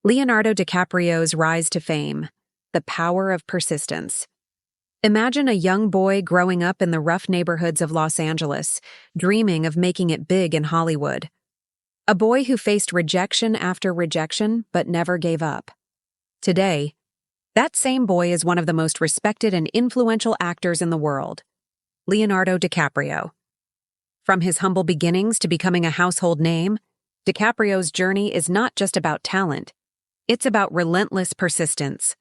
Leonardo DiCaprio's rise to fame, the power of persistence. Imagine a young boy growing up in the rough neighborhoods of Los Angeles, dreaming of making it big in Hollywood. A boy who faced rejection after rejection but never gave up. Today, that same boy is one of the most respected and influential actors in the world, Leonardo DiCaprio. From his humble beginnings to becoming a household name, DiCaprio's journey is not just about talent. It's about relentless persistence.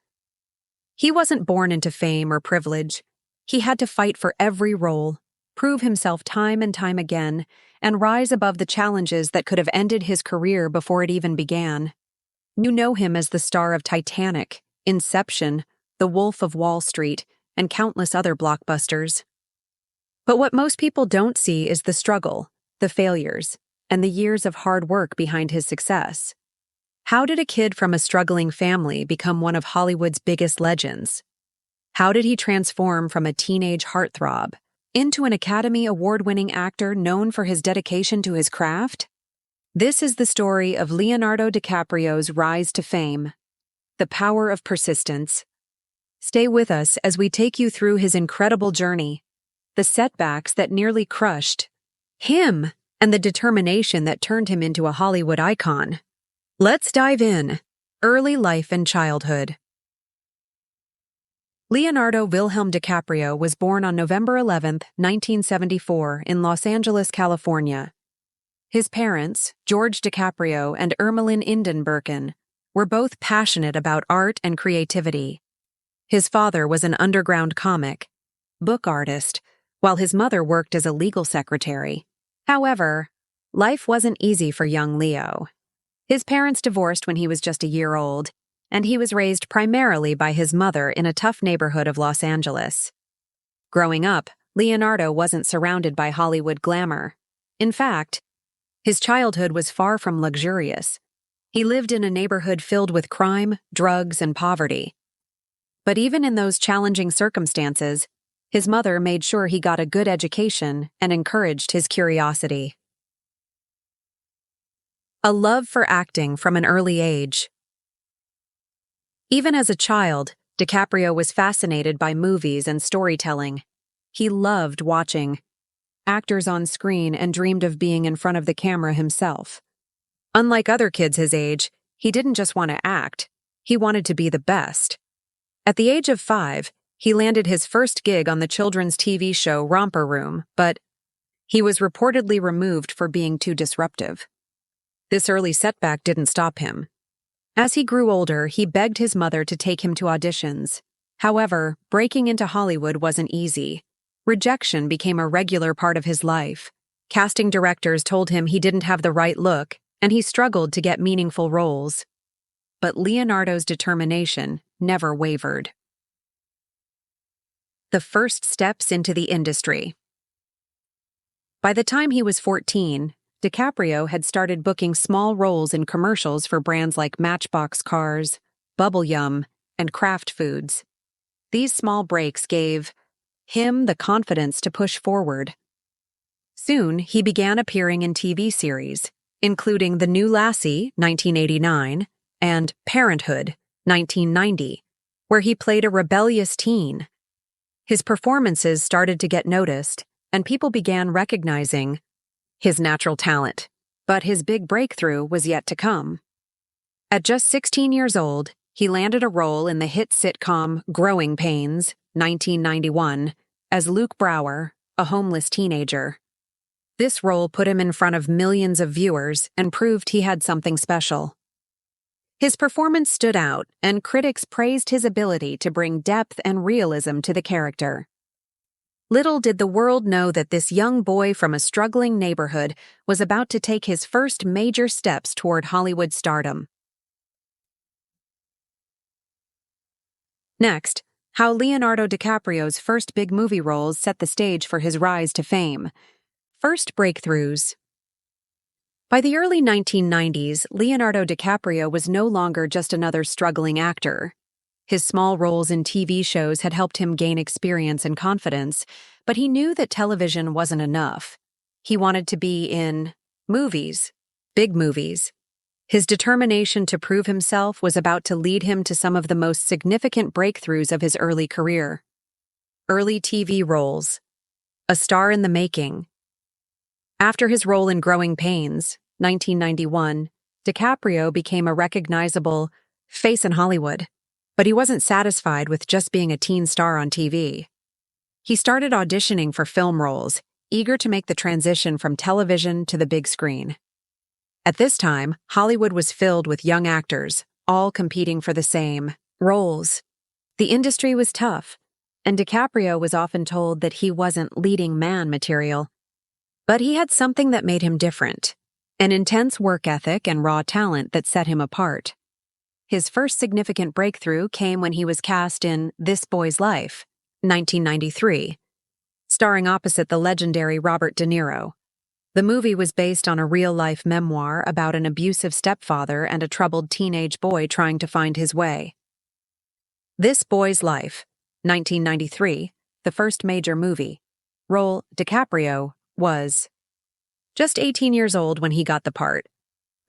He wasn't born into fame or privilege. He had to fight for every role, prove himself time and time again, and rise above the challenges that could have ended his career before it even began. You know him as the star of Titanic, Inception, The Wolf of Wall Street, and countless other blockbusters. But what most people don't see is the struggle, the failures, and the years of hard work behind his success. How did a kid from a struggling family become one of Hollywood's biggest legends? How did he transform from a teenage heartthrob into an Academy Award-winning actor known for his dedication to his craft? This is the story of Leonardo DiCaprio's rise to fame, the power of persistence. Stay with us as we take you through his incredible journey, the setbacks that nearly crushed him, and the determination that turned him into a Hollywood icon. Let's dive in. Early life and childhood. Leonardo Wilhelm DiCaprio was born on November 11, 1974, in Los Angeles, California. His parents, George DiCaprio and Ermeline Indenberken, were both passionate about art and creativity. His father was an underground comic, book artist, while his mother worked as a legal secretary. However, life wasn't easy for young Leo. His parents divorced when he was just a year old, and he was raised primarily by his mother in a tough neighborhood of Los Angeles. Growing up, Leonardo wasn't surrounded by Hollywood glamour. In fact, his childhood was far from luxurious. He lived in a neighborhood filled with crime, drugs, and poverty. But even in those challenging circumstances, his mother made sure he got a good education and encouraged his curiosity. A love for acting from an early age. Even as a child, DiCaprio was fascinated by movies and storytelling. He loved watching actors on screen and dreamed of being in front of the camera himself. Unlike other kids his age, he didn't just want to act, he wanted to be the best. At the age of 5, he landed his first gig on the children's TV show Romper Room, but he was reportedly removed for being too disruptive. This early setback didn't stop him. As he grew older, he begged his mother to take him to auditions. However, breaking into Hollywood wasn't easy. Rejection became a regular part of his life. Casting directors told him he didn't have the right look, and he struggled to get meaningful roles. But Leonardo's determination never wavered. The first steps into the industry. By the time he was 14, DiCaprio had started booking small roles in commercials for brands like Matchbox cars, Bubble Yum, and Kraft Foods. These small breaks gave him the confidence to push forward. Soon, he began appearing in TV series, including The New Lassie, 1989, and Parenthood, 1990, where he played a rebellious teen. His performances started to get noticed, and people began recognizing his natural talent. But his big breakthrough was yet to come. At just 16 years old, he landed a role in the hit sitcom Growing Pains, 1991, as Luke Brower, a homeless teenager. This role put him in front of millions of viewers and proved he had something special. His performance stood out, and critics praised his ability to bring depth and realism to the character. Little did the world know that this young boy from a struggling neighborhood was about to take his first major steps toward Hollywood stardom. Next, how Leonardo DiCaprio's first big movie roles set the stage for his rise to fame. First breakthroughs. By the early 1990s, Leonardo DiCaprio was no longer just another struggling actor. His small roles in TV shows had helped him gain experience and confidence, but he knew that television wasn't enough. He wanted to be in movies, big movies. His determination to prove himself was about to lead him to some of the most significant breakthroughs of his early career. Early TV roles. A star in the making. After his role in Growing Pains, 1991, DiCaprio became a recognizable face in Hollywood, but he wasn't satisfied with just being a teen star on TV. He started auditioning for film roles, eager to make the transition from television to the big screen. At this time, Hollywood was filled with young actors, all competing for the same roles. The industry was tough, and DiCaprio was often told that he wasn't leading man material. But he had something that made him different, an intense work ethic and raw talent that set him apart. His first significant breakthrough came when he was cast in This Boy's Life, 1993, starring opposite the legendary Robert De Niro. The movie was based on a real-life memoir about an abusive stepfather and a troubled teenage boy trying to find his way. This Boy's Life, 1993, the first major movie. Role: DiCaprio was just 18 years old when he got the part,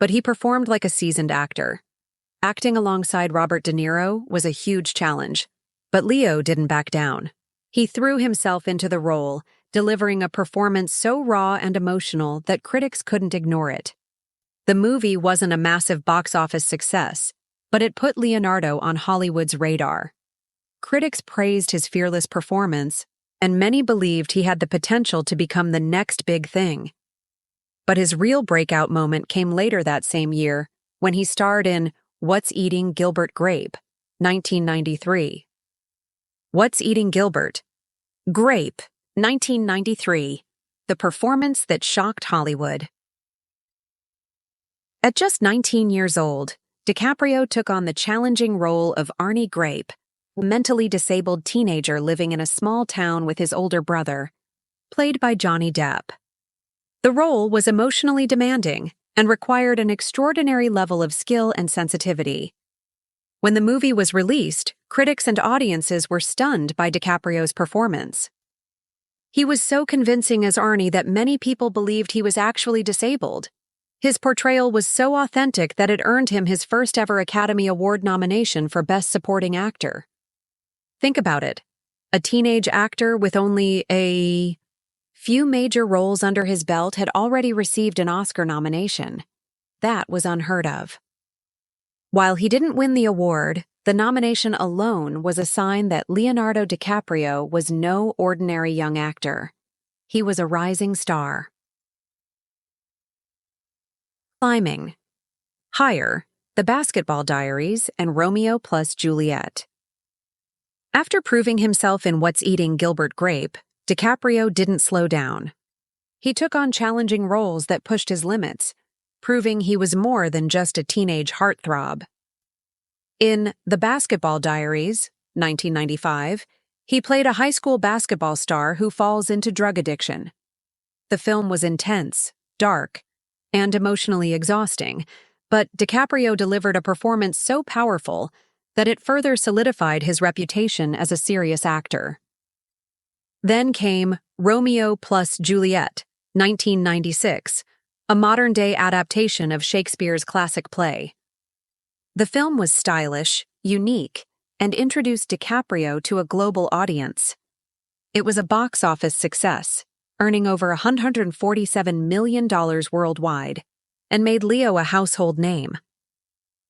but he performed like a seasoned actor. Acting alongside Robert De Niro was a huge challenge, but Leo didn't back down. He threw himself into the role, delivering a performance so raw and emotional that critics couldn't ignore it. The movie wasn't a massive box office success, but it put Leonardo on Hollywood's radar. Critics praised his fearless performance, and many believed he had the potential to become the next big thing. But his real breakout moment came later that same year, when he starred in What's Eating Gilbert Grape, 1993. What's Eating Gilbert Grape, 1993, the performance that shocked Hollywood. At just 19 years old, DiCaprio took on the challenging role of Arnie Grape, a mentally disabled teenager living in a small town with his older brother, played by Johnny Depp. The role was emotionally demanding and required an extraordinary level of skill and sensitivity. When the movie was released, critics and audiences were stunned by DiCaprio's performance. He was so convincing as Arnie that many people believed he was actually disabled. His portrayal was so authentic that it earned him his first ever Academy Award nomination for Best Supporting Actor. Think about it. A teenage actor with only a few major roles under his belt had already received an Oscar nomination. That was unheard of. While he didn't win the award, the nomination alone was a sign that Leonardo DiCaprio was no ordinary young actor. He was a rising star. Climbing. Higher, The Basketball Diaries and Romeo plus Juliet. After proving himself in What's Eating Gilbert Grape, DiCaprio didn't slow down. He took on challenging roles that pushed his limits, proving he was more than just a teenage heartthrob. In The Basketball Diaries, 1995, he played a high school basketball star who falls into drug addiction. The film was intense, dark, and emotionally exhausting, but DiCaprio delivered a performance so powerful that it further solidified his reputation as a serious actor. Then came Romeo plus Juliet, 1996, a modern-day adaptation of Shakespeare's classic play. The film was stylish, unique, and introduced DiCaprio to a global audience. It was a box office success, earning over $147 million worldwide, and made Leo a household name.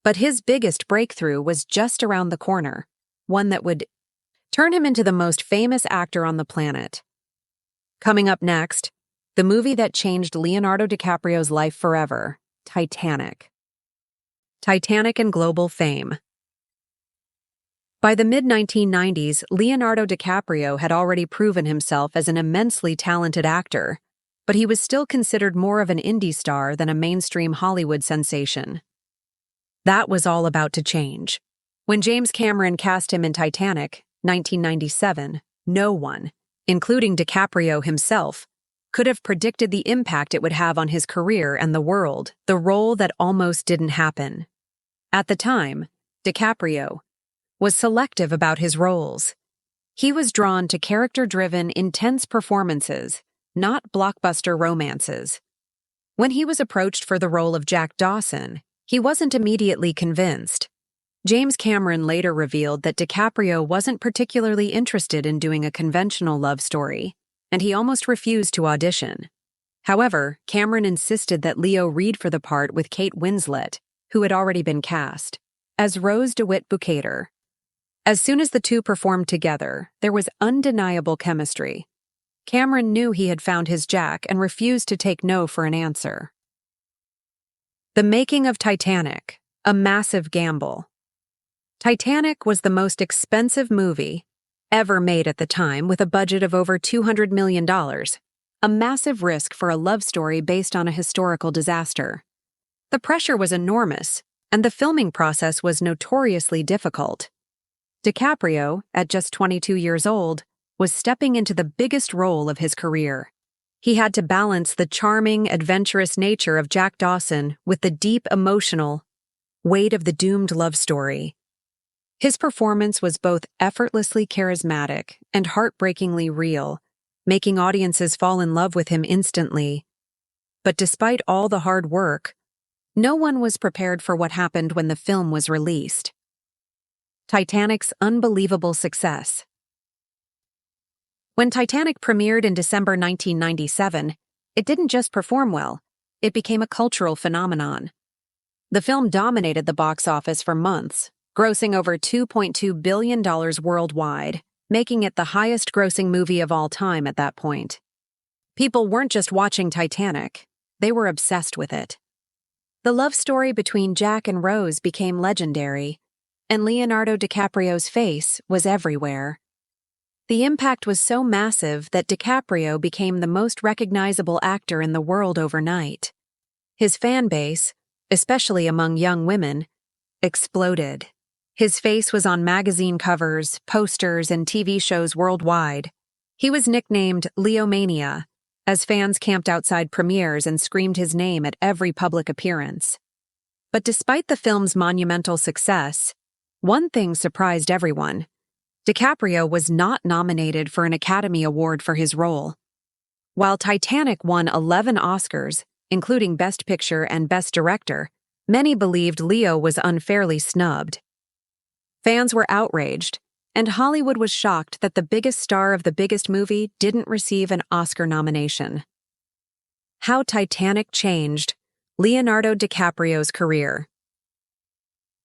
But his biggest breakthrough was just around the corner, one that would turn him into the most famous actor on the planet. Coming up next, the movie that changed Leonardo DiCaprio's life forever, Titanic. Titanic and global fame. By the mid-1990s, Leonardo DiCaprio had already proven himself as an immensely talented actor, but he was still considered more of an indie star than a mainstream Hollywood sensation. That was all about to change. When James Cameron cast him in Titanic, 1997, no one, including DiCaprio himself, could have predicted the impact it would have on his career and the world, the role that almost didn't happen. At the time, DiCaprio was selective about his roles. He was drawn to character-driven, intense performances, not blockbuster romances. When he was approached for the role of Jack Dawson, He wasn't immediately convinced. James Cameron later revealed that DiCaprio wasn't particularly interested in doing a conventional love story, and he almost refused to audition. However, Cameron insisted that Leo read for the part with Kate Winslet, who had already been cast, as Rose DeWitt Bukater. As soon as the two performed together, there was undeniable chemistry. Cameron knew he had found his Jack and refused to take no for an answer. The making of Titanic, a massive gamble. Titanic was the most expensive movie ever made at the time, with a budget of over $200 million, a massive risk for a love story based on a historical disaster. The pressure was enormous, and the filming process was notoriously difficult. DiCaprio, at just 22 years old, was stepping into the biggest role of his career. He had to balance the charming, adventurous nature of Jack Dawson with the deep emotional weight of the doomed love story. His performance was both effortlessly charismatic and heartbreakingly real, making audiences fall in love with him instantly. But despite all the hard work, no one was prepared for what happened when the film was released. Titanic's unbelievable success. When Titanic premiered in December 1997, it didn't just perform well, it became a cultural phenomenon. The film dominated the box office for months, grossing over $2.2 billion worldwide, making it the highest-grossing movie of all time at that point. People weren't just watching Titanic, they were obsessed with it. The love story between Jack and Rose became legendary, and Leonardo DiCaprio's face was everywhere. The impact was so massive that DiCaprio became the most recognizable actor in the world overnight. His fan base, especially among young women, exploded. His face was on magazine covers, posters, and TV shows worldwide. He was nicknamed Leomania, as fans camped outside premieres and screamed his name at every public appearance. But despite the film's monumental success, one thing surprised everyone. DiCaprio was not nominated for an Academy Award for his role. While Titanic won 11 Oscars, including Best Picture and Best Director, many believed Leo was unfairly snubbed. Fans were outraged, and Hollywood was shocked that the biggest star of the biggest movie didn't receive an Oscar nomination. How Titanic changed Leonardo DiCaprio's career.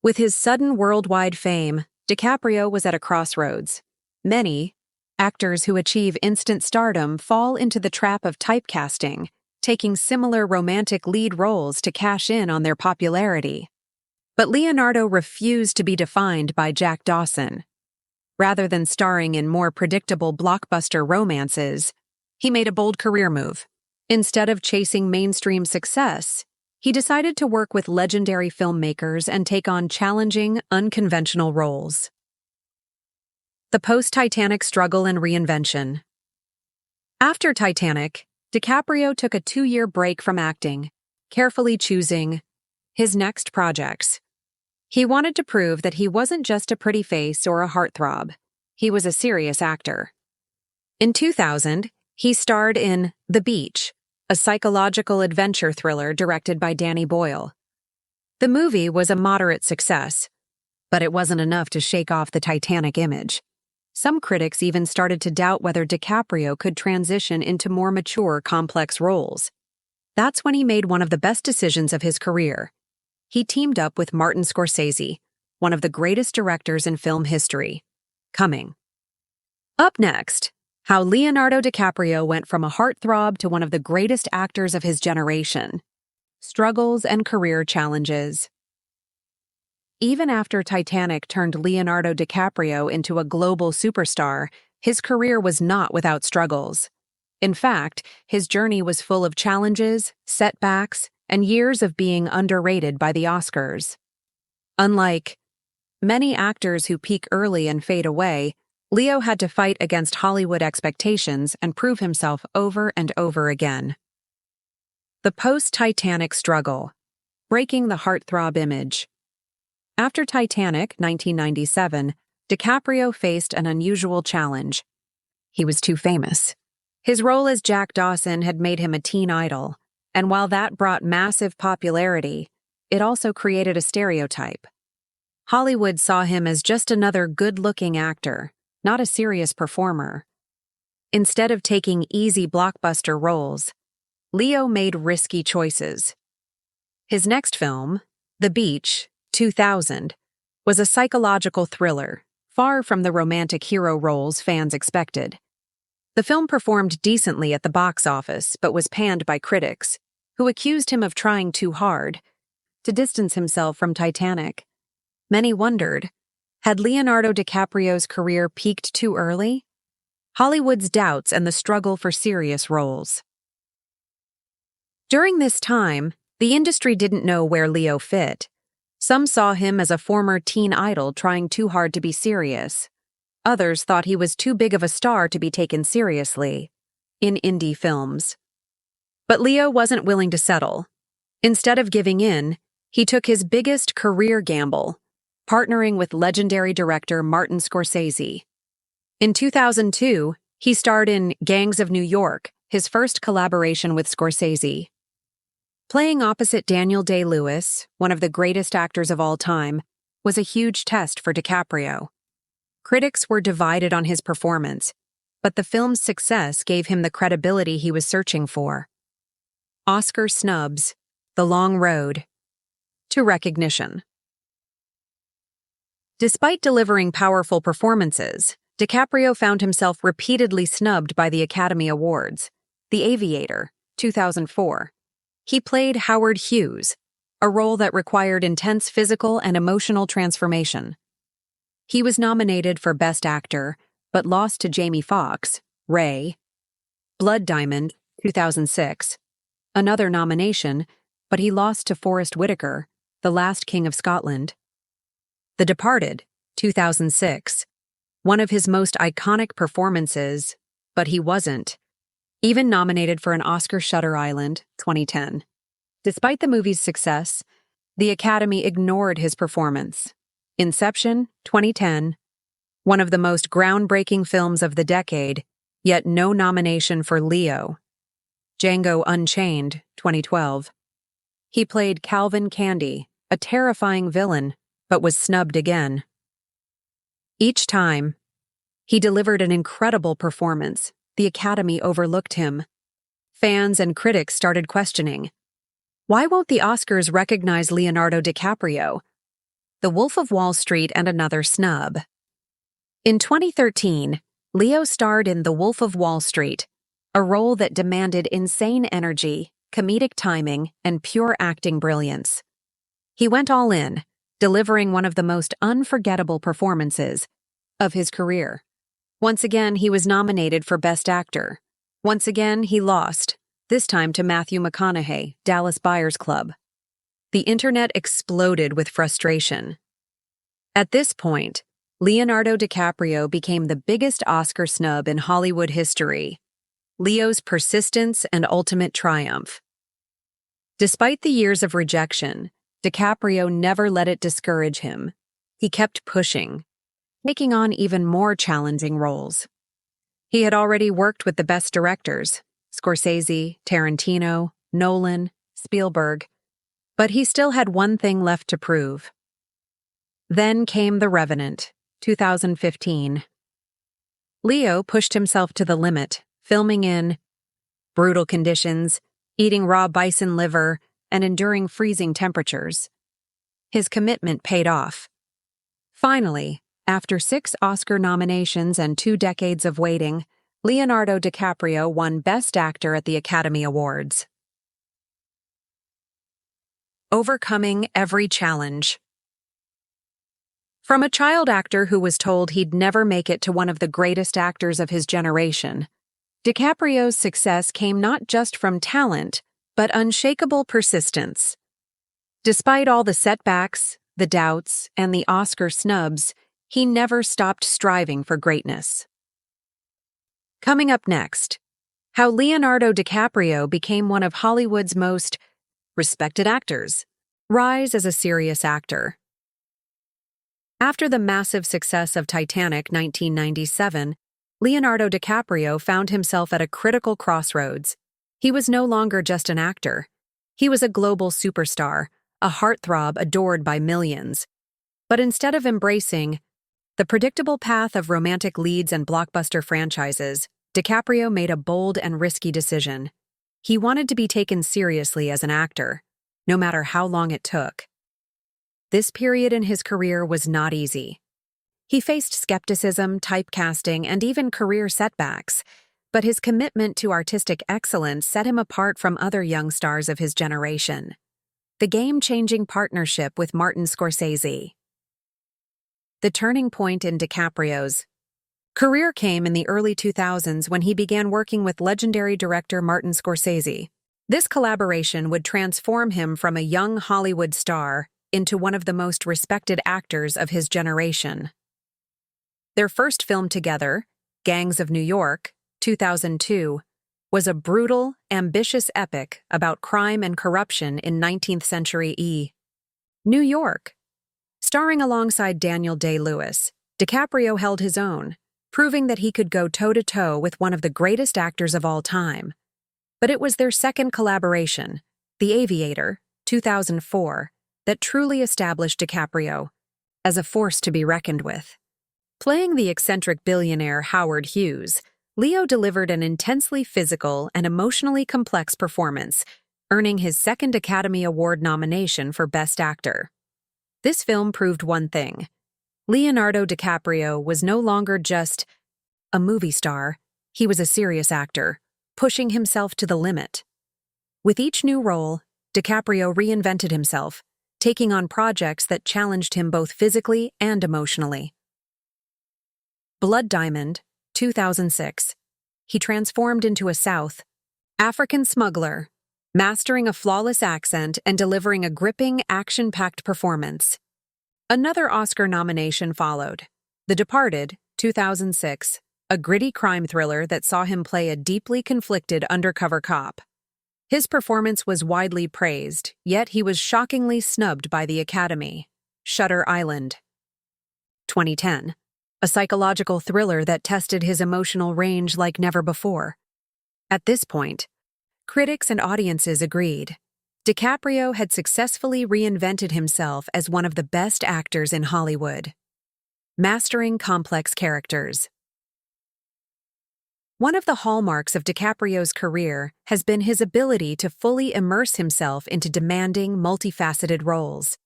With his sudden worldwide fame, DiCaprio was at a crossroads. Many actors who achieve instant stardom fall into the trap of typecasting, taking similar romantic lead roles to cash in on their popularity. But Leonardo refused to be defined by Jack Dawson. Rather than starring in more predictable blockbuster romances, he made a bold career move. Instead of chasing mainstream success, he decided to work with legendary filmmakers and take on challenging, unconventional roles. The post-Titanic struggle and reinvention. After Titanic, DiCaprio took a 2-year break from acting, carefully choosing his next projects. He wanted to prove that he wasn't just a pretty face or a heartthrob. He was a serious actor. In 2000, he starred in The Beach, a psychological adventure thriller directed by Danny Boyle. The movie was a moderate success, but it wasn't enough to shake off the Titanic image. Some critics even started to doubt whether DiCaprio could transition into more mature, complex roles. That's when he made one of the best decisions of his career. He teamed up with Martin Scorsese, one of the greatest directors in film history. Coming. Up next, how Leonardo DiCaprio went from a heartthrob to one of the greatest actors of his generation. Struggles and career challenges. Even after Titanic turned Leonardo DiCaprio into a global superstar, his career was not without struggles. In fact, his journey was full of challenges, setbacks, and years of being underrated by the Oscars. Unlike many actors who peak early and fade away, Leo had to fight against Hollywood expectations and prove himself over and over again. The post-Titanic struggle. Breaking the heartthrob image. After Titanic, 1997, DiCaprio faced an unusual challenge. He was too famous. His role as Jack Dawson had made him a teen idol, and while that brought massive popularity, it also created a stereotype. Hollywood saw him as just another good-looking actor, not a serious performer. Instead of taking easy blockbuster roles, Leo made risky choices. His next film, The Beach, 2000, was a psychological thriller, far from the romantic hero roles fans expected. The film performed decently at the box office but was panned by critics, who accused him of trying too hard to distance himself from Titanic. Many wondered, had Leonardo DiCaprio's career peaked too early? Hollywood's doubts and the struggle for serious roles. During this time, the industry didn't know where Leo fit. Some saw him as a former teen idol trying too hard to be serious. Others thought he was too big of a star to be taken seriously in indie films. But Leo wasn't willing to settle. Instead of giving in, he took his biggest career gamble, partnering with legendary director Martin Scorsese. In 2002, he starred in Gangs of New York, his first collaboration with Scorsese. Playing opposite Daniel Day-Lewis, one of the greatest actors of all time, was a huge test for DiCaprio. Critics were divided on his performance, but the film's success gave him the credibility he was searching for. Oscar snubs, The Long Road to recognition. Despite delivering powerful performances, DiCaprio found himself repeatedly snubbed by the Academy Awards. The Aviator, 2004. He played Howard Hughes, a role that required intense physical and emotional transformation. He was nominated for Best Actor, but lost to Jamie Foxx, Ray. Blood Diamond, 2006. Another nomination, but he lost to Forest Whitaker, The Last King of Scotland. The Departed, 2006. One of his most iconic performances, but he wasn't. Even nominated for an Oscar, Shutter Island, 2010. Despite the movie's success, the Academy ignored his performance. Inception, 2010. One of the most groundbreaking films of the decade, yet no nomination for Leo. Django Unchained, 2012. He played Calvin Candy, a terrifying villain, but was snubbed again. Each time, he delivered an incredible performance. The Academy overlooked him. Fans and critics started questioning, why won't the Oscars recognize Leonardo DiCaprio? The Wolf of Wall Street and another snub. In 2013, Leo starred in The Wolf of Wall Street, a role that demanded insane energy, comedic timing, and pure acting brilliance. He went all in, delivering one of the most unforgettable performances of his career. Once again, he was nominated for Best Actor. Once again, he lost, this time to Matthew McConaughey, Dallas Buyers Club. The internet exploded with frustration. At this point, Leonardo DiCaprio became the biggest Oscar snub in Hollywood history. Leo's persistence and ultimate triumph. Despite the years of rejection, DiCaprio never let it discourage him. He kept pushing, taking on even more challenging roles. He had already worked with the best directors, Scorsese, Tarantino, Nolan, Spielberg, but he still had one thing left to prove. Then came The Revenant, 2015. Leo pushed himself to the limit, filming in brutal conditions, eating raw bison liver, and enduring freezing temperatures. His commitment paid off. Finally, after 6 Oscar nominations and 2 decades of waiting, Leonardo DiCaprio won Best Actor at the Academy Awards. Overcoming every challenge. From a child actor who was told he'd never make it to one of the greatest actors of his generation, DiCaprio's success came not just from talent, but unshakable persistence. Despite all the setbacks, the doubts, and the Oscar snubs, he never stopped striving for greatness. Coming up next, how Leonardo DiCaprio became one of Hollywood's most respected actors. Rise as a serious actor. After the massive success of Titanic 1997, Leonardo DiCaprio found himself at a critical crossroads. He was no longer just an actor. He was a global superstar, a heartthrob adored by millions. But instead of embracing the predictable path of romantic leads and blockbuster franchises, DiCaprio made a bold and risky decision. He wanted to be taken seriously as an actor, no matter how long it took. This period in his career was not easy. He faced skepticism, typecasting, and even career setbacks, but his commitment to artistic excellence set him apart from other young stars of his generation. The game-changing partnership with Martin Scorsese. The turning point in DiCaprio's career came in the early 2000s when he began working with legendary director Martin Scorsese. This collaboration would transform him from a young Hollywood star into one of the most respected actors of his generation. Their first film together, Gangs of New York, 2002, was a brutal, ambitious epic about crime and corruption in 19th-century New York. Starring alongside Daniel Day-Lewis, DiCaprio held his own, proving that he could go toe-to-toe with one of the greatest actors of all time. But it was their second collaboration, The Aviator, 2004, that truly established DiCaprio as a force to be reckoned with. Playing the eccentric billionaire Howard Hughes, Leo delivered an intensely physical and emotionally complex performance, earning his second Academy Award nomination for Best Actor. This film proved one thing. Leonardo DiCaprio was no longer just a movie star, he was a serious actor, pushing himself to the limit. With each new role, DiCaprio reinvented himself, taking on projects that challenged him both physically and emotionally. Blood Diamond, 2006. He transformed into a South African smuggler, mastering a flawless accent and delivering a gripping, action-packed performance. Another Oscar nomination followed. The Departed, 2006, a gritty crime thriller that saw him play a deeply conflicted undercover cop. His performance was widely praised, yet he was shockingly snubbed by the Academy. Shutter Island, 2010, a psychological thriller that tested his emotional range like never before. At this point, critics and audiences agreed. DiCaprio had successfully reinvented himself as one of the best actors in Hollywood. Mastering complex characters. One of the hallmarks of DiCaprio's career has been his ability to fully immerse himself into demanding, multifaceted roles.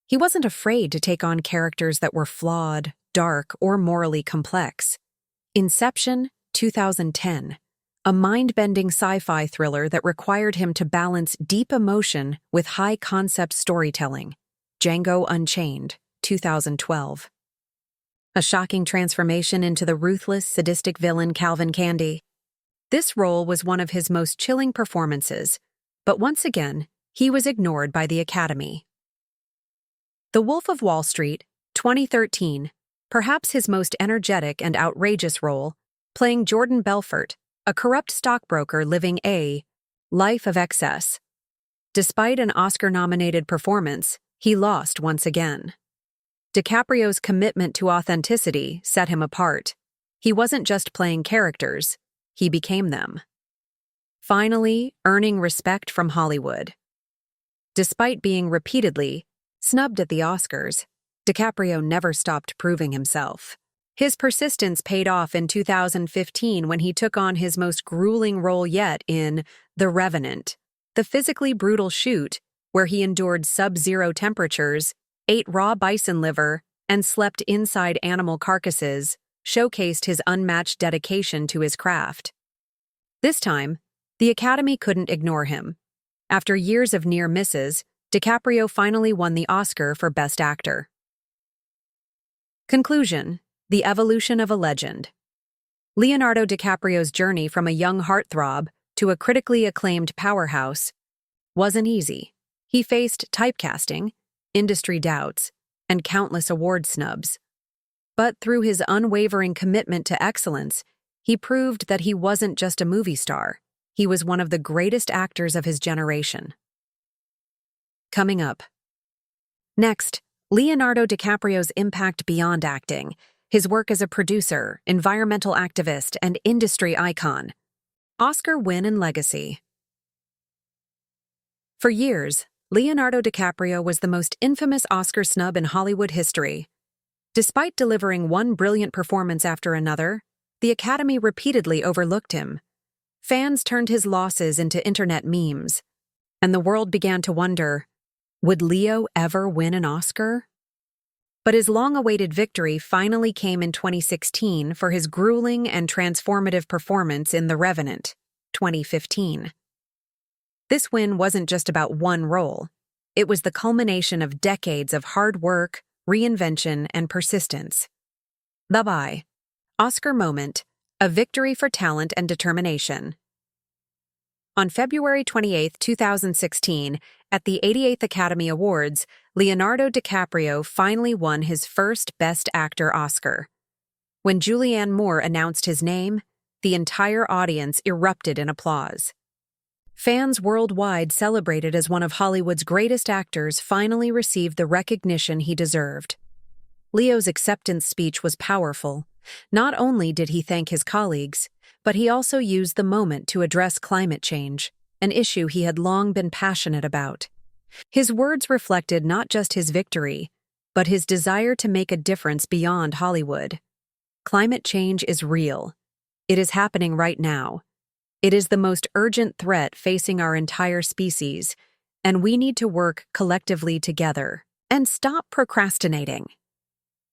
He wasn't afraid to take on characters that were flawed, dark, or morally complex. Inception, 2010. A mind-bending sci-fi thriller that required him to balance deep emotion with high-concept storytelling. Django Unchained, 2012. A shocking transformation into the ruthless, sadistic villain Calvin Candy. This role was one of his most chilling performances, but once again, he was ignored by the Academy. The Wolf of Wall Street, 2013, perhaps his most energetic and outrageous role, playing Jordan Belfort, a corrupt stockbroker living a life of excess. Despite an Oscar-nominated performance, he lost once again. DiCaprio's commitment to authenticity set him apart. He wasn't just playing characters, he became them. Finally, earning respect from Hollywood. Despite being repeatedly snubbed at the Oscars, DiCaprio never stopped proving himself. His persistence paid off in 2015 when he took on his most grueling role yet in The Revenant, the physically brutal shoot where he endured sub-zero temperatures, ate raw bison liver, and slept inside animal carcasses, showcased his unmatched dedication to his craft. This time, the Academy couldn't ignore him. After years of near misses, DiCaprio finally won the Oscar for Best Actor. Conclusion: the evolution of a legend. Leonardo DiCaprio's journey from a young heartthrob to a critically acclaimed powerhouse wasn't easy. He faced typecasting, industry doubts, and countless award snubs. But through his unwavering commitment to excellence, he proved that he wasn't just a movie star. He was one of the greatest actors of his generation. Coming up. Next, Leonardo DiCaprio's impact beyond acting. His work as a producer, environmental activist, and industry icon. Oscar win and legacy. For years, Leonardo DiCaprio was the most infamous Oscar snub in Hollywood history. Despite delivering one brilliant performance after another, the Academy repeatedly overlooked him. Fans turned his losses into internet memes, and the world began to wonder, would Leo ever win an Oscar? But his long-awaited victory finally came in 2016 for his grueling and transformative performance in The Revenant, 2015. This win wasn't just about one role. It was the culmination of decades of hard work, reinvention, and persistence. The Oscar moment, a victory for talent and determination. On February 28, 2016, at the 88th Academy Awards, Leonardo DiCaprio finally won his first Best Actor Oscar. When Julianne Moore announced his name, the entire audience erupted in applause. Fans worldwide celebrated as one of Hollywood's greatest actors finally received the recognition he deserved. Leo's acceptance speech was powerful. Not only did he thank his colleagues, but he also used the moment to address climate change, an issue he had long been passionate about. His words reflected not just his victory, but his desire to make a difference beyond Hollywood. Climate change is real. It is happening right now. It is the most urgent threat facing our entire species, and we need to work collectively together and stop procrastinating.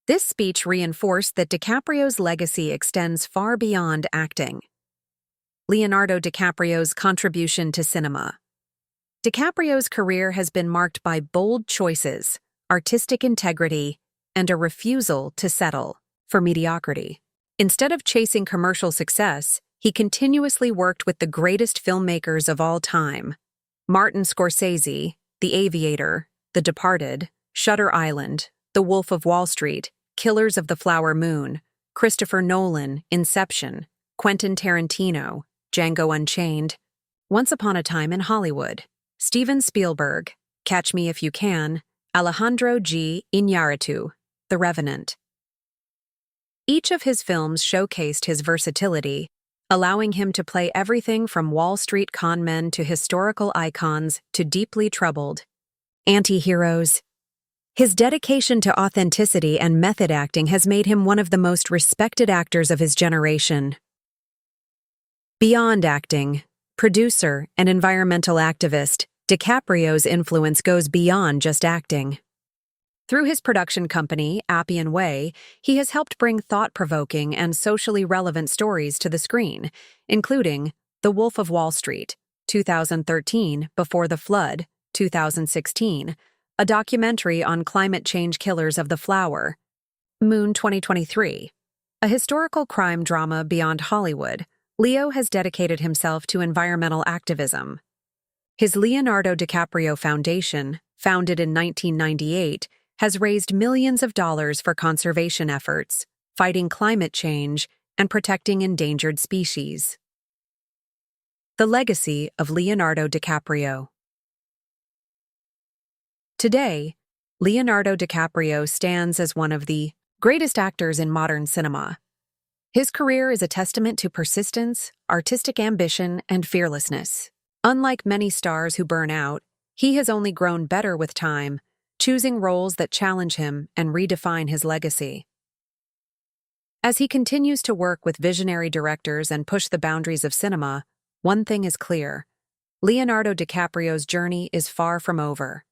This speech reinforced that DiCaprio's legacy extends far beyond acting. Leonardo DiCaprio's contribution to cinema. DiCaprio's career has been marked by bold choices, artistic integrity, and a refusal to settle for mediocrity. Instead of chasing commercial success, he continuously worked with the greatest filmmakers of all time: Martin Scorsese, The Aviator, The Departed, Shutter Island, The Wolf of Wall Street, Killers of the Flower Moon, Christopher Nolan, Inception, Quentin Tarantino, Django Unchained, Once Upon a Time in Hollywood, Steven Spielberg, Catch Me If You Can, Alejandro G. Iñárritu, The Revenant. Each of his films showcased his versatility, allowing him to play everything from Wall Street con men to historical icons to deeply troubled anti-heroes. His dedication to authenticity and method acting has made him one of the most respected actors of his generation. Beyond acting, producer and environmental activist, DiCaprio's influence goes beyond just acting. Through his production company, Appian Way, he has helped bring thought-provoking and socially relevant stories to the screen, including The Wolf of Wall Street, 2013, Before the Flood, 2016, a documentary on climate change killers of the flower, Moon 2023. A historical crime drama beyond Hollywood, Leo has dedicated himself to environmental activism. His Leonardo DiCaprio Foundation, founded in 1998, has raised millions of dollars for conservation efforts, fighting climate change, and protecting endangered species. The legacy of Leonardo DiCaprio. Today, Leonardo DiCaprio stands as one of the greatest actors in modern cinema. His career is a testament to persistence, artistic ambition, and fearlessness. Unlike many stars who burn out, he has only grown better with time, choosing roles that challenge him and redefine his legacy. As he continues to work with visionary directors and push the boundaries of cinema, one thing is clear: Leonardo DiCaprio's journey is far from over.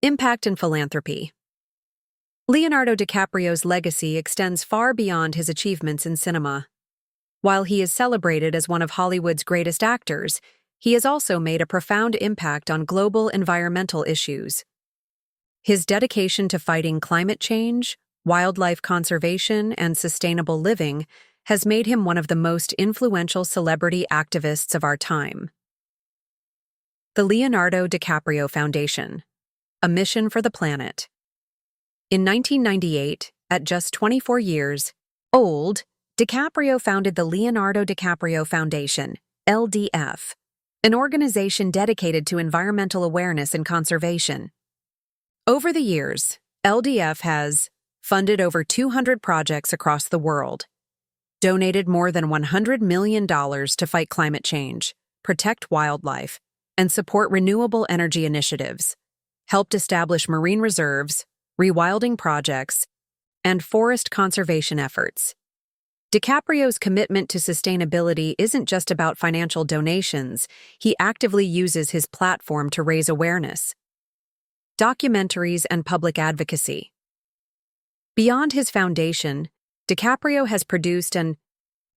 Impact and philanthropy. Leonardo DiCaprio's legacy extends far beyond his achievements in cinema. While he is celebrated as one of Hollywood's greatest actors, he has also made a profound impact on global environmental issues. His dedication to fighting climate change, wildlife conservation, and sustainable living has made him one of the most influential celebrity activists of our time. The Leonardo DiCaprio Foundation, a mission for the planet. In 1998, at just 24 years old, DiCaprio founded the Leonardo DiCaprio Foundation, LDF, an organization dedicated to environmental awareness and conservation. Over the years, LDF has funded over 200 projects across the world, donated more than $100 million to fight climate change, protect wildlife, and support renewable energy initiatives, helped establish marine reserves, rewilding projects, and forest conservation efforts. DiCaprio's commitment to sustainability isn't just about financial donations, he actively uses his platform to raise awareness. Documentaries and public advocacy. Beyond his foundation, DiCaprio has produced and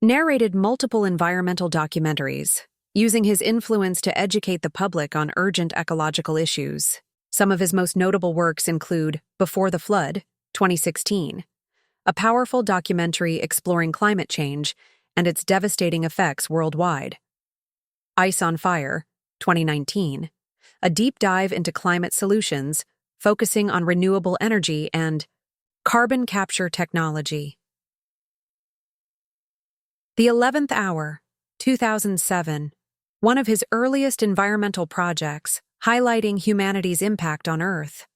narrated multiple environmental documentaries, using his influence to educate the public on urgent ecological issues. Some of his most notable works include Before the Flood, 2016, a powerful documentary exploring climate change and its devastating effects worldwide. Ice on Fire, 2019, a deep dive into climate solutions, focusing on renewable energy and carbon capture technology. The 11th Hour, 2007, one of his earliest environmental projects, highlighting humanity's impact on Earth.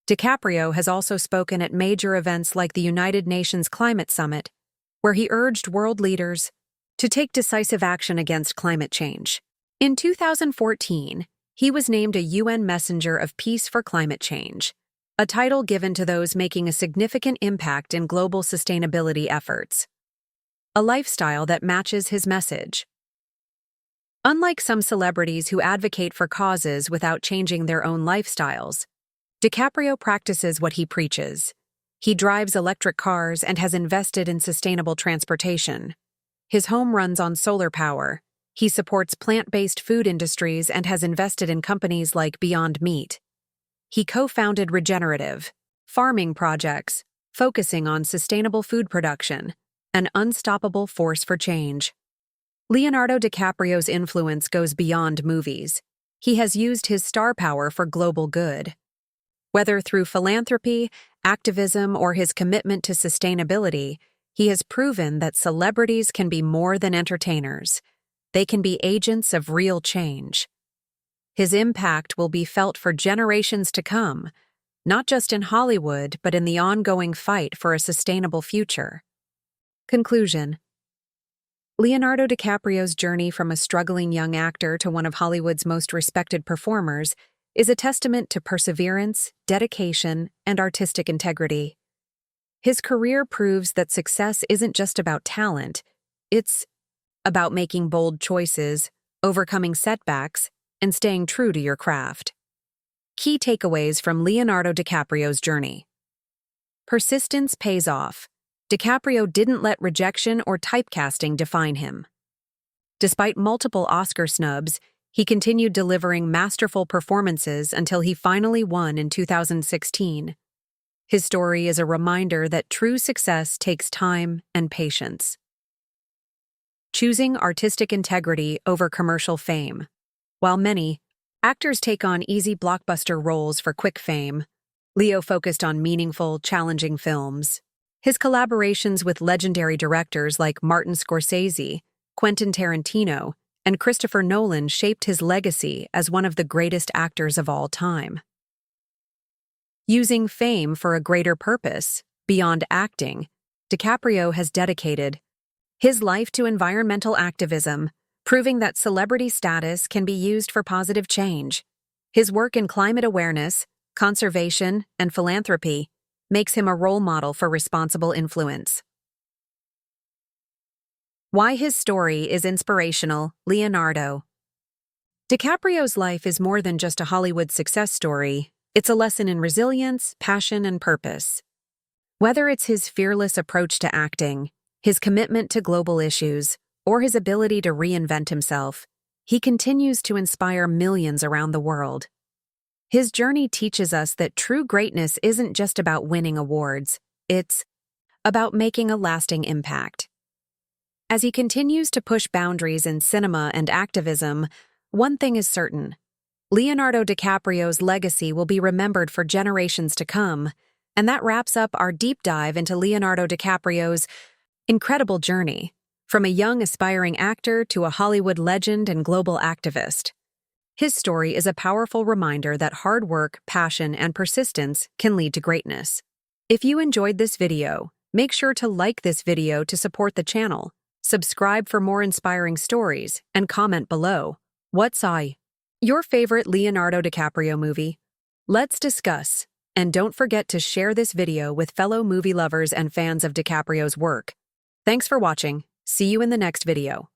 DiCaprio has also spoken at major events like the United Nations Climate Summit, where he urged world leaders to take decisive action against climate change. In 2014, he was named a UN Messenger of Peace for Climate Change, a title given to those making a significant impact in global sustainability efforts. A lifestyle that matches his message. Unlike some celebrities who advocate for causes without changing their own lifestyles, DiCaprio practices what he preaches. He drives electric cars and has invested in sustainable transportation. His home runs on solar power. He supports plant-based food industries and has invested in companies like Beyond Meat. He co-founded regenerative farming projects, focusing on sustainable food production, an unstoppable force for change. Leonardo DiCaprio's influence goes beyond movies. He has used his star power for global good. Whether through philanthropy, activism, or his commitment to sustainability, he has proven that celebrities can be more than entertainers. They can be agents of real change. His impact will be felt for generations to come, not just in Hollywood, but in the ongoing fight for a sustainable future. Conclusion. Leonardo DiCaprio's journey from a struggling young actor to one of Hollywood's most respected performers is a testament to perseverance, dedication, and artistic integrity. His career proves that success isn't just about talent, it's about making bold choices, overcoming setbacks, and staying true to your craft. Key takeaways from Leonardo DiCaprio's journey. Persistence pays off. DiCaprio didn't let rejection or typecasting define him. Despite multiple Oscar snubs, he continued delivering masterful performances until he finally won in 2016. His story is a reminder that true success takes time and patience. Choosing artistic integrity over commercial fame. While many actors take on easy blockbuster roles for quick fame, Leo focused on meaningful, challenging films. His collaborations with legendary directors like Martin Scorsese, Quentin Tarantino, and Christopher Nolan shaped his legacy as one of the greatest actors of all time. Using fame for a greater purpose, beyond acting, DiCaprio has dedicated his life to environmental activism, proving that celebrity status can be used for positive change. His work in climate awareness, conservation, and philanthropy makes him a role model for responsible influence. Why his story is inspirational. Leonardo DiCaprio's life is more than just a Hollywood success story. It's a lesson in resilience, passion, and purpose. Whether it's his fearless approach to acting, his commitment to global issues, or his ability to reinvent himself, he continues to inspire millions around the world. His journey teaches us that true greatness isn't just about winning awards, it's about making a lasting impact. As he continues to push boundaries in cinema and activism, one thing is certain: Leonardo DiCaprio's legacy will be remembered for generations to come, and that wraps up our deep dive into Leonardo DiCaprio's incredible journey, from a young aspiring actor to a Hollywood legend and global activist. His story is a powerful reminder that hard work, passion, and persistence can lead to greatness. If you enjoyed this video, make sure to like this video to support the channel, subscribe for more inspiring stories, and comment below. What saw Your favorite Leonardo DiCaprio movie? Let's discuss. And don't forget to share this video with fellow movie lovers and fans of DiCaprio's work. Thanks for watching. See you in the next video.